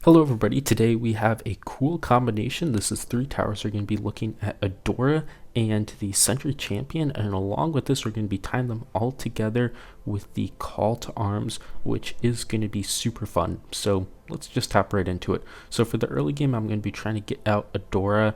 Hello everybody, today we have a cool combination. This is three towers. We're going to be looking at Adora and the Sentry Champion, and along with this we're going to be tying them all together with the Call to Arms, which is going to be super fun. So let's just hop right into it. So for the early game I'm going to be trying to get out Adora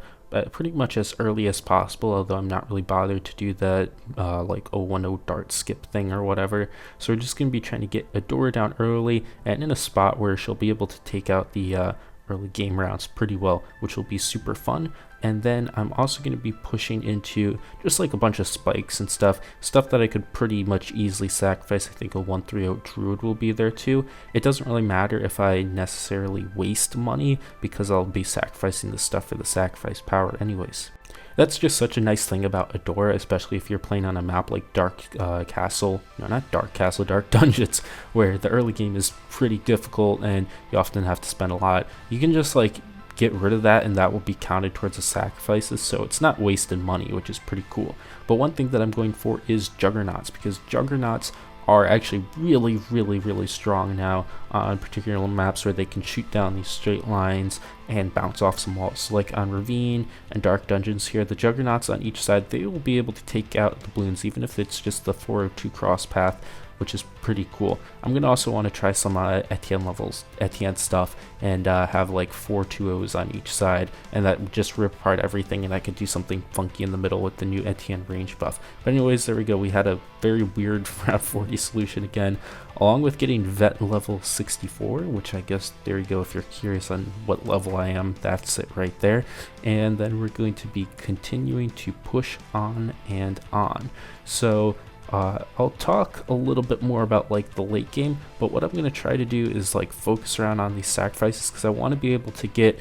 pretty much as early as possible, although I'm not really bothered to do that like 010 dart skip thing or whatever. So we're just going to be trying to get Adora down early and in a spot where she'll be able to take out the early game rounds pretty well, which will be super fun. And then I'm also going to be pushing into just like a bunch of spikes and stuff that I could pretty much easily sacrifice. I think a 130 druid will be there too. It doesn't really matter if I necessarily waste money because I'll be sacrificing the stuff for the sacrifice power anyways. That's just such a nice thing about Adora, especially if you're playing on a map like Dark Castle, no, not Dark Castle, Dark Dungeons, where the early game is pretty difficult and you often have to spend a lot. You can just like get rid of that and that will be counted towards the sacrifices, so it's not wasted money, which is pretty cool. But one thing that I'm going for is Juggernauts, because Juggernauts are actually really strong now on particular maps where they can shoot down these straight lines and bounce off some walls. So like on Ravine and Dark Dungeons here, the Juggernauts on each side, they will be able to take out the Bloons even if it's just the 402 cross path, which is pretty cool. I'm gonna also want to try some Etienne stuff and have like 4 2-0s on each side, and that would just rip apart everything, and I could do something funky in the middle with the new Etienne range buff. But anyways, there we go. We had a very weird round 40 solution again, along with getting vet level 64, which I guess there you go. If you're curious on what level I am, that's it right there. And then we're going to be continuing to push on and on. So I'll talk a little bit more about like the late game, but what I'm going to try to do is like focus around on these sacrifices because I want to be able to get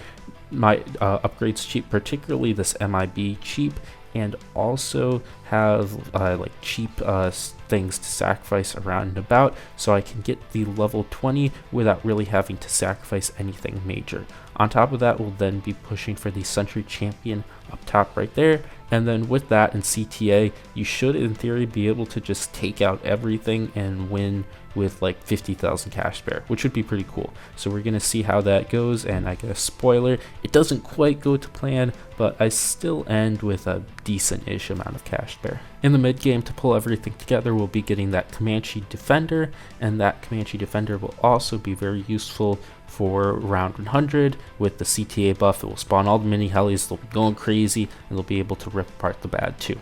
my upgrades cheap, particularly this MIB cheap, and also have like cheap things to sacrifice around and about, so I can get the level 20 without really having to sacrifice anything major. On top of that, we'll then be pushing for the Sentry Champion up top right there, and then with that and CTA, you should in theory be able to just take out everything and win with like 50,000 cash spare, which would be pretty cool. So we're gonna see how that goes, and I guess spoiler, it doesn't quite go to plan, but I still end with a decent-ish amount of cash spare. In the mid game, to pull everything together, we'll be getting that Comanche Defender, and that Comanche Defender will also be very useful for round 100 with the CTA buff. It will spawn all the mini helis, they'll be going crazy, and they'll be able to rip apart the bad too.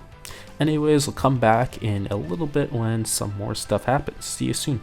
Anyways, we'll come back in a little bit when some more stuff happens. See you soon.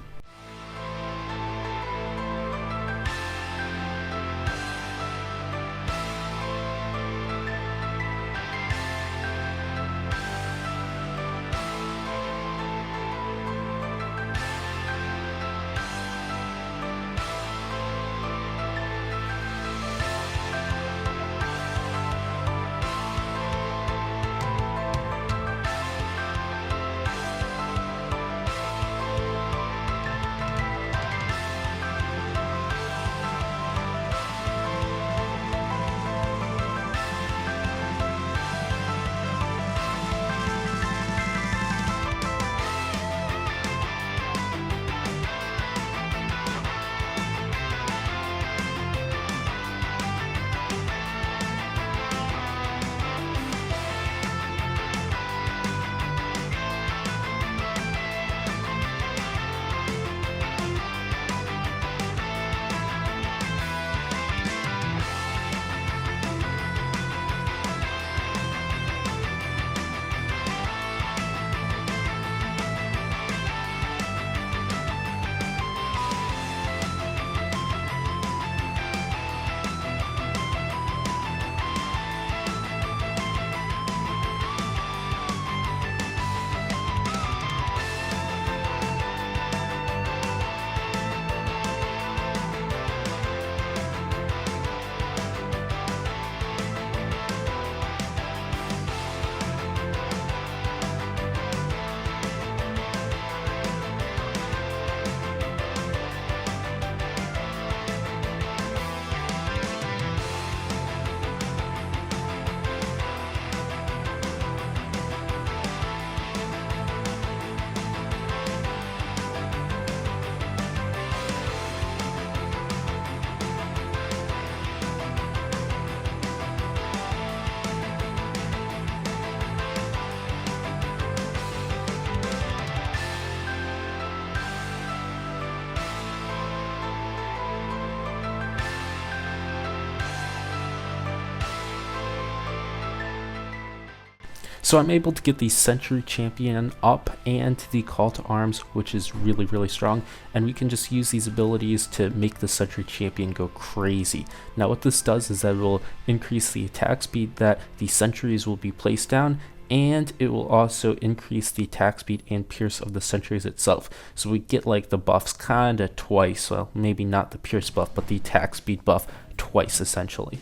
So I'm able to get the Sentry Champion up and the Call to Arms, which is really, really strong. And we can just use these abilities to make the Sentry Champion go crazy. Now what this does is that it will increase the attack speed that the sentries will be placed down, and it will also increase the attack speed and pierce of the sentries itself. So we get like the buffs kinda twice. Well, maybe not the pierce buff, but the attack speed buff twice essentially.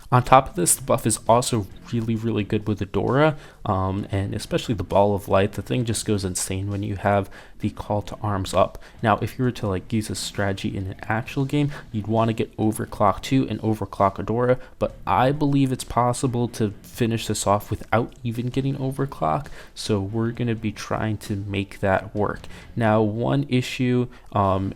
On top of this, the buff is also really, really good with Adora, and especially the Ball of Light. The thing just goes insane when you have the Call to Arms up. Now, if you were to like use a strategy in an actual game, you'd want to get Overclock 2 and Overclock Adora, but I believe it's possible to finish this off without even getting Overclock, so we're going to be trying to make that work. Now, one issue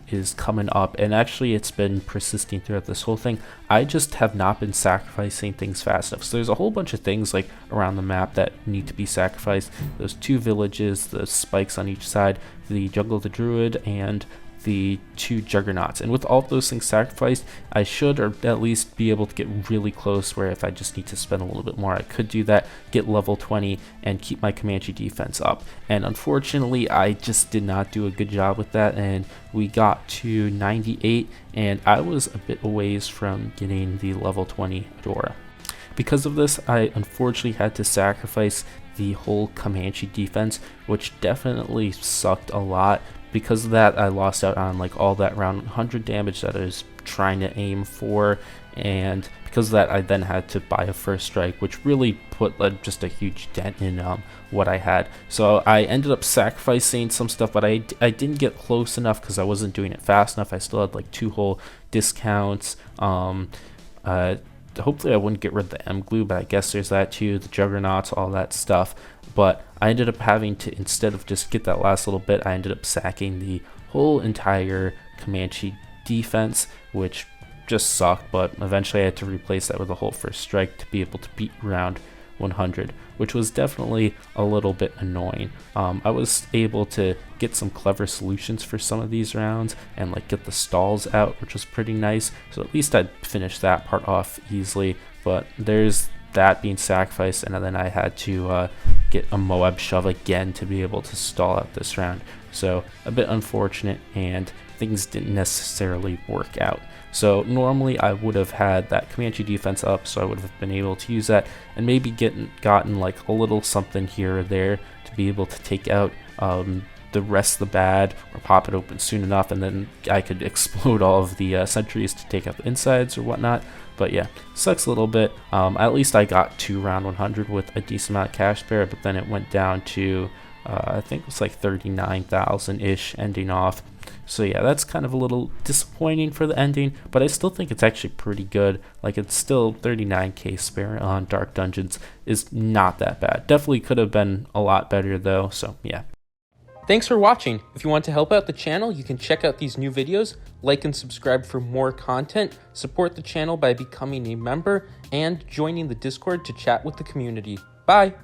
is coming up, and actually it's been persisting throughout this whole thing. I just have not been sacrificing things fast enough. So there's a whole bunch of things like around the map that need to be sacrificed. Those 2 villages, the spikes on each side, the jungle of the druid, and the 2 juggernauts. And with all those things sacrificed, I should or at least be able to get really close where if I just need to spend a little bit more, I could do that, get level 20 and keep my Comanche defense up. And unfortunately, I just did not do a good job with that, and we got to 98 and I was a bit a ways from getting the level 20 Adora. Because of this, I unfortunately had to sacrifice the whole Comanche defense, which definitely sucked a lot. Because of that, I lost out on like all that round 100 damage that I was trying to aim for, and because of that, I then had to buy a first strike, which really put just a huge dent in what I had. So I ended up sacrificing some stuff, but I didn't get close enough because I wasn't doing it fast enough. I still had like 2 whole discounts. Hopefully I wouldn't get rid of the M glue, but I guess there's that too, the juggernauts, all that stuff. But I ended up having to, instead of just get that last little bit, I ended up sacking the whole entire Comanche defense, which just sucked, but eventually I had to replace that with a whole first strike to be able to beat round 100, which was definitely a little bit annoying. I was able to get some clever solutions for some of these rounds and like get the stalls out, which was pretty nice, so at least I'd finish that part off easily. But there's that being sacrificed, and then I had to get a Moab shove again to be able to stall out this round, so a bit unfortunate, and things didn't necessarily work out. So normally I would have had that Comanche defense up, so I would have been able to use that and maybe gotten like a little something here or there to be able to take out the rest of the bad or pop it open soon enough, and then I could explode all of the sentries to take out the insides or whatnot. But yeah, sucks a little bit. At least I got to round 100 with a decent amount of cash spare, but then it went down to I think it was like 39,000-ish ending off. So yeah, that's kind of a little disappointing for the ending, but I still think it's actually pretty good. Like, it's still 39k spare on Dark Dungeons is not that bad. Definitely could have been a lot better though, so yeah. Thanks for watching. If you want to help out the channel, you can check out these new videos, like and subscribe for more content, support the channel by becoming a member, and joining the Discord to chat with the community. Bye!